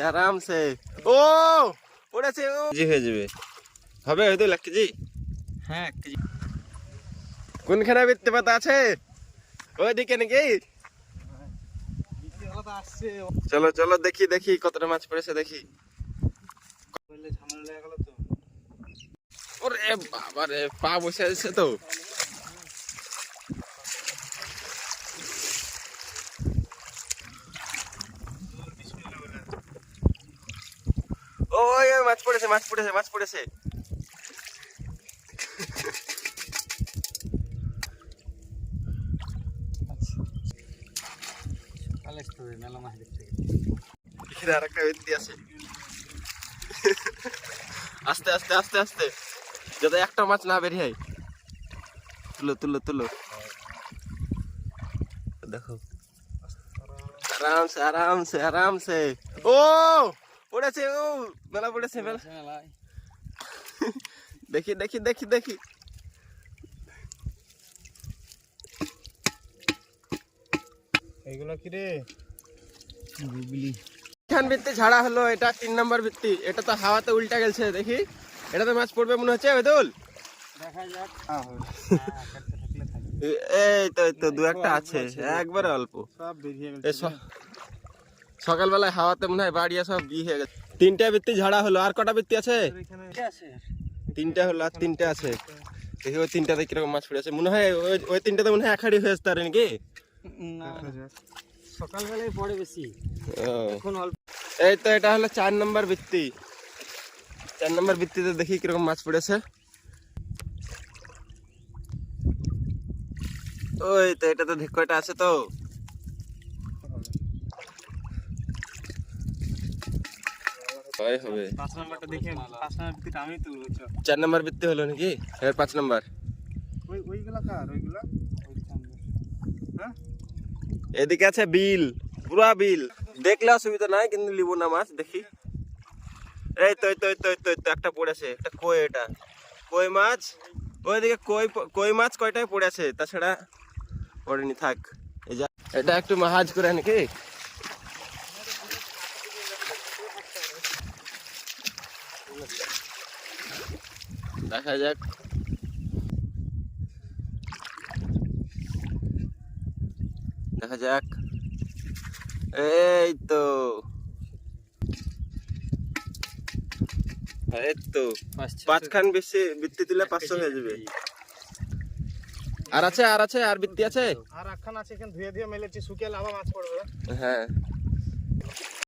আরামসে ও পড়েছে ও জি হয়ে যাবে হবে হয়তো 1 কেজি। হ্যাঁ 1 কেজি। কোনখানে বিত্তে পাতা আছে ওইদিকে নাকি? চলো চলো দেখি দেখি কতটা মাছ পড়েছে দেখি। ঝামেলা লেগে গেল তো। ওরে বাবা রে পা বসে আছে তো। ওই ওই মাছ পড়েছে মাছ পড়েছে মাছ পড়েছে। কালে স্টোরি মেলা মাছ দেখতে এখানে আরেকটা বিত্তি আছে। আস্তে আস্তে আস্তে আস্তে যাতে একটা মাছ না বেরিয়ে হয়। তুলো তুলো তুলো দেখো আরামসে ও পড়েছে ও মেলা পড়েছে মেলা। মেলায় দেখি দেখি দেখি দেখি এইগুলো কি রে? গুগলি এখান ভিত্তি ঝাড়া হলো, এটা 3 নম্বর ভিত্তি। এটা তো হাওয়াতে উল্টা গেছে দেখি। এটাতে মাছ পড়বে মনে হচ্ছে বেদুল। দেখা যাক। এই তো দু একটা আছে একবারে অল্প সব বেরিয়ে গেছে। সকালবেলায় হাওয়াতে মনে হয় বাড়িয়া সব বি হয়ে গেছে। 3টা ভিত্তি ঝাড়া হলো, আর কটা ভিত্তি আছে? এখানে আছে 3টা হলো আর 3টা আছে। দেখি ওই 3টাতে কিরকম মাছ পড়ে আছে। মনে হয় ওই 3টাতে মনে হয় একাড়ি হয়ে আসতে পারে নাকি? না সকালবেলায় পড়ে বেশি, এখন অল্প। এই তো এটা হলো 4 নম্বর ভিত্তি। 4 নম্বর ভিত্তিতে দেখি কিরকম মাছ পড়েছে। ওই তো এটা তো কয়টা আছে তো। হয় হবে 5 নাম্বারটা দেখে 5 নাম্বার ভিত্তিটা আমি তুলবো। 4 নম্বর ভিত্তি হলো নাকি? এবার 5 নম্বর। ওইগুলা কার? ওইগুলা হ্যাঁ এদিকে আছে বিল, পুরা বিল। দেখলে অসুবিধা নাই কিন্তু লিব না মাছ দেখি। এই তো একটা পড়েছে, একটা কই। এটা কই মাছ। ওইদিকে কই মাছ কয়টাই পড়েছে, তাছাড়া পড়েনি। থাক এই যা এটা একটু মাহাজ করে নাকি। দেখা যাক দেখা যাক। এই তো এই তো 5খান বেশি বৃত্তি তুলে 500 হয়ে যাবে। আর আছে আর বৃত্তি আছে আর একখান আছে, এখানে ধুয়ে মেলেছি, শুকিয়ে আবার মাছ পড়বে। হ্যাঁ।